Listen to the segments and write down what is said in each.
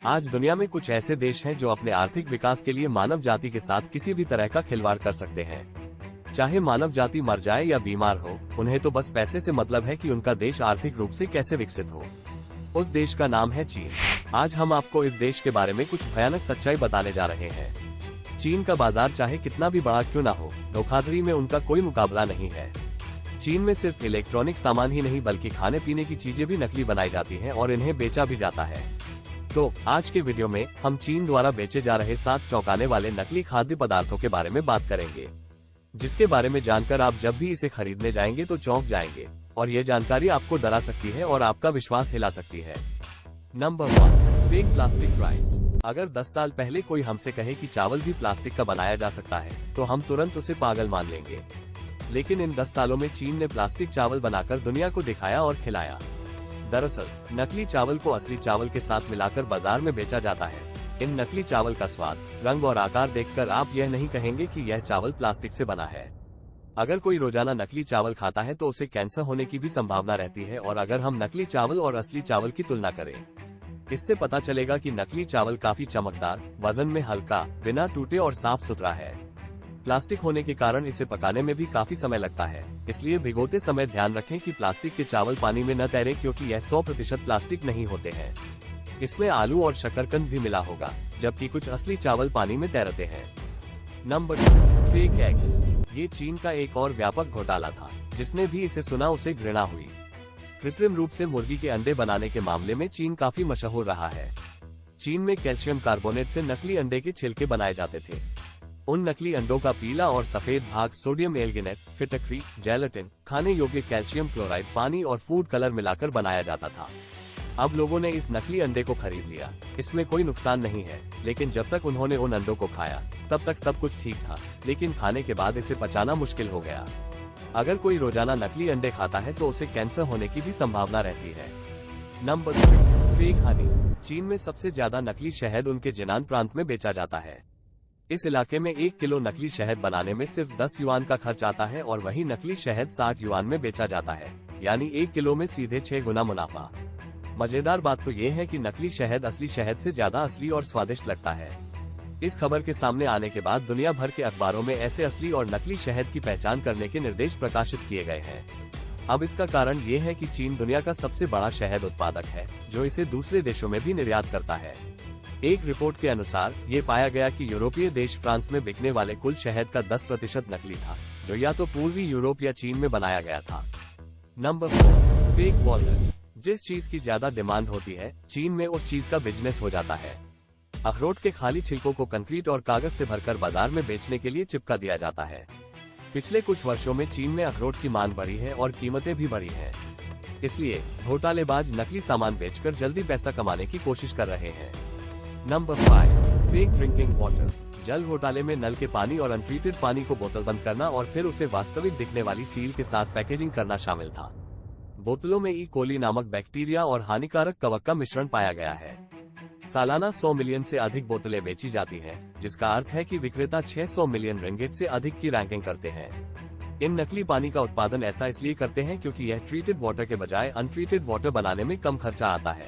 आज दुनिया में कुछ ऐसे देश हैं जो अपने आर्थिक विकास के लिए मानव जाति के साथ किसी भी तरह का खिलवाड़ कर सकते हैं। चाहे मानव जाति मर जाए या बीमार हो, उन्हें तो बस पैसे से मतलब है कि उनका देश आर्थिक रूप से कैसे विकसित हो। उस देश का नाम है चीन। आज हम आपको इस देश के बारे में कुछ भयानक सच्चाई बताने जा रहे हैं। चीन का बाजार चाहे कितना भी बड़ा क्यों ना हो, धोखाधड़ी में उनका कोई मुकाबला नहीं है। चीन में सिर्फ इलेक्ट्रॉनिक सामान ही नहीं बल्कि खाने पीने की चीजें भी नकली बनाई जाती हैं और इन्हें बेचा भी जाता है। तो आज के वीडियो में हम चीन द्वारा बेचे जा रहे 7 चौंकाने वाले नकली खाद्य पदार्थों के बारे में बात करेंगे, जिसके बारे में जानकर आप जब भी इसे खरीदने जाएंगे तो चौंक जाएंगे और ये जानकारी आपको डरा सकती है और आपका विश्वास हिला सकती है। Number 1, fake plastic rice. अगर 10 साल पहले कोई हमसे कहे कि चावल भी प्लास्टिक का बनाया जा सकता है तो हम तुरंत उसे पागल मान लेंगे। लेकिन इन 10 सालों में चीन ने प्लास्टिक चावल बनाकर दुनिया को दिखाया और खिलाया। दरअसल नकली चावल को असली चावल के साथ मिलाकर बाजार में बेचा जाता है। इन नकली चावल का स्वाद, रंग और आकार देखकर आप यह नहीं कहेंगे कि यह चावल प्लास्टिक से बना है। अगर कोई रोजाना नकली चावल खाता है तो उसे कैंसर होने की भी संभावना रहती है। और अगर हम नकली चावल और असली चावल की तुलना करें, इससे पता चलेगा कि नकली चावल काफी चमकदार, वजन में हल्का, बिना टूटे और साफ सुथरा है। प्लास्टिक होने के कारण इसे पकाने में भी काफी समय लगता है, इसलिए भिगोते समय ध्यान रखें कि प्लास्टिक के चावल पानी में न तैरे, क्योंकि यह 100% प्लास्टिक नहीं होते हैं। इसमें आलू और शकरकंद भी मिला होगा, जबकि कुछ असली चावल पानी में तैरते हैं। Number 2, fake eggs. ये चीन का एक और व्यापक घोटाला था। जिसने भी इसे सुना उसे घृणा हुई। कृत्रिम रूप से मुर्गी के अंडे बनाने के मामले में चीन काफी मशहूर रहा है। चीन में कैल्शियम कार्बोनेट से नकली अंडे के छिलके बनाए जाते थे। उन नकली अंडों का पीला और सफेद भाग सोडियम एल्गिनेट, फिटकरी, जेलेटिन, खाने योग्य कैल्शियम क्लोराइड, पानी और फूड कलर मिलाकर बनाया जाता था। अब लोगों ने इस नकली अंडे को खरीद लिया। इसमें कोई नुकसान नहीं है, लेकिन जब तक उन्होंने उन अंडों को खाया तब तक सब कुछ ठीक था। लेकिन खाने के बाद इसे पचाना मुश्किल हो गया। अगर कोई रोजाना नकली अंडे खाता है तो उसे कैंसर होने की भी संभावना रहती है। Number 3, fake Honey. चीन में सबसे ज्यादा नकली शहद उनके जिनान प्रांत में बेचा जाता है। इस इलाके में 1 किलो नकली शहद बनाने में सिर्फ 10 युआन का खर्च आता है और वही नकली शहद 60 युआन में बेचा जाता है, यानी 1 किलो में सीधे 6 गुना मुनाफा। मजेदार बात तो ये है कि नकली शहद असली शहद से ज्यादा असली और स्वादिष्ट लगता है। इस खबर के सामने आने के बाद दुनिया भर के अखबारों में ऐसे असली और नकली शहद की पहचान करने के निर्देश प्रकाशित किए गए हैं। अब इसका कारण ये है कि चीन दुनिया का सबसे बड़ा शहद उत्पादक है, जो इसे दूसरे देशों में भी निर्यात करता है। एक रिपोर्ट के अनुसार ये पाया गया कि यूरोपीय देश फ्रांस में बिकने वाले कुल शहद का 10% नकली था, जो या तो पूर्वी यूरोप या चीन में बनाया गया था। Number 4, fake walnut. जिस चीज की ज्यादा डिमांड होती है, चीन में उस चीज का बिजनेस हो जाता है। अखरोट के खाली छिलकों को कंक्रीट और कागज से भरकर बाजार में बेचने के लिए चिपका दिया जाता है। पिछले कुछ वर्षों में चीन में अखरोट की मांग बढ़ी है और कीमतें भी बढ़ी हैं। इसलिए घोटालेबाज नकली सामान बेचकर जल्दी पैसा कमाने की कोशिश कर रहे हैं। Number 5, fake drinking water. जल घोटाले में नल के पानी और अनट्रीटेड पानी को बोतलबंद करना और फिर उसे वास्तविक दिखने वाली सील के साथ पैकेजिंग करना शामिल था। बोतलों में ई कोली नामक बैक्टीरिया और हानिकारक कवक का मिश्रण पाया गया है। सालाना 100 मिलियन से अधिक बोतलें बेची जाती हैं, जिसका अर्थ है कि विक्रेता 600 मिलियन रिंगिट से अधिक की रैंकिंग करते हैं। इन नकली पानी का उत्पादन ऐसा इसलिए करते हैं क्योंकि यह ट्रीटेड वाटर के बजाय अनट्रीटेड वाटर बनाने में कम खर्चा आता है।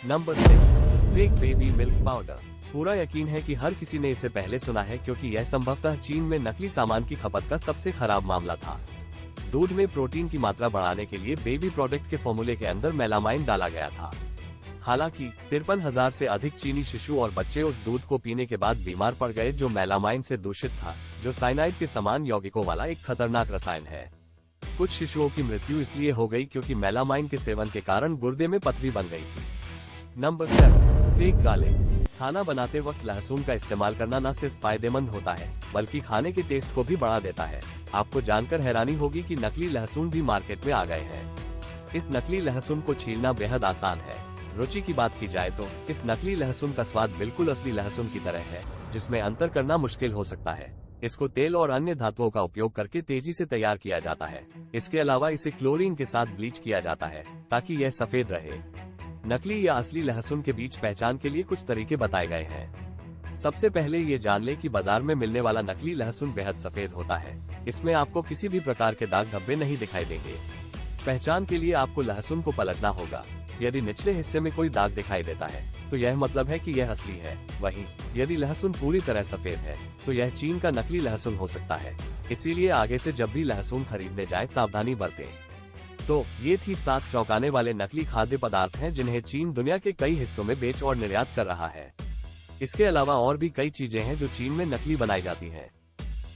Number 6, fake baby milk powder. पूरा यकीन है कि हर किसी ने इसे पहले सुना है, क्योंकि यह संभवतः चीन में नकली सामान की खपत का सबसे खराब मामला था। दूध में प्रोटीन की मात्रा बढ़ाने के लिए बेबी प्रोडक्ट के फॉर्मूले के अंदर मेलामाइन डाला गया था। हालांकि 53,000 से अधिक चीनी शिशु और बच्चे उस दूध को पीने के बाद बीमार पड़ गए, जो मेलामाइन से दूषित था, जो साइनाइड के समान यौगिकों वाला एक खतरनाक रसायन है। कुछ शिशुओं की मृत्यु इसलिए हो गई क्योंकि मेलामाइन के सेवन के कारण गुर्दे में पथरी बन गई थी। Number 7, fake garlic. खाना बनाते वक्त लहसुन का इस्तेमाल करना न सिर्फ फायदेमंद होता है, बल्कि खाने के टेस्ट को भी बढ़ा देता है। आपको जानकर हैरानी होगी कि नकली लहसुन भी मार्केट में आ गए हैं। इस नकली लहसुन को छीलना बेहद आसान है। रुचि की बात की जाए तो इस नकली लहसुन का स्वाद बिल्कुल असली लहसुन की तरह है, जिसमें अंतर करना मुश्किल हो सकता है। इसको तेल और अन्य धातुओं का उपयोग करके तेजी से तैयार किया जाता है। इसके अलावा इसे क्लोरीन के साथ ब्लीच किया जाता है ताकि यह सफेद रहे। नकली या असली लहसुन के बीच पहचान के लिए कुछ तरीके बताए गए हैं। सबसे पहले ये जान ले कि बाजार में मिलने वाला नकली लहसुन बेहद सफेद होता है। इसमें आपको किसी भी प्रकार के दाग धब्बे नहीं दिखाई देंगे। पहचान के लिए आपको लहसुन को पलटना होगा। यदि निचले हिस्से में कोई दाग दिखाई देता है तो यह मतलब है कि यह असली है। वहीं यदि लहसुन पूरी तरह सफेद है तो यह चीन का नकली लहसुन हो सकता है। इसीलिए आगे से जब भी लहसुन खरीदने जाए सावधानी बरतें। तो ये थी 7 चौंकाने वाले नकली खाद्य पदार्थ हैं जिन्हें चीन दुनिया के कई हिस्सों में बेच और निर्यात कर रहा है। इसके अलावा और भी कई चीजें हैं जो चीन में नकली बनाई जाती हैं।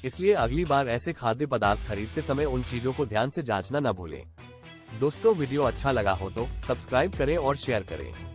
इसलिए अगली बार ऐसे खाद्य पदार्थ खरीदते समय उन चीजों को ध्यान से जांचना न भूलें। दोस्तों, वीडियो अच्छा लगा हो तो सब्सक्राइब करें और शेयर करें।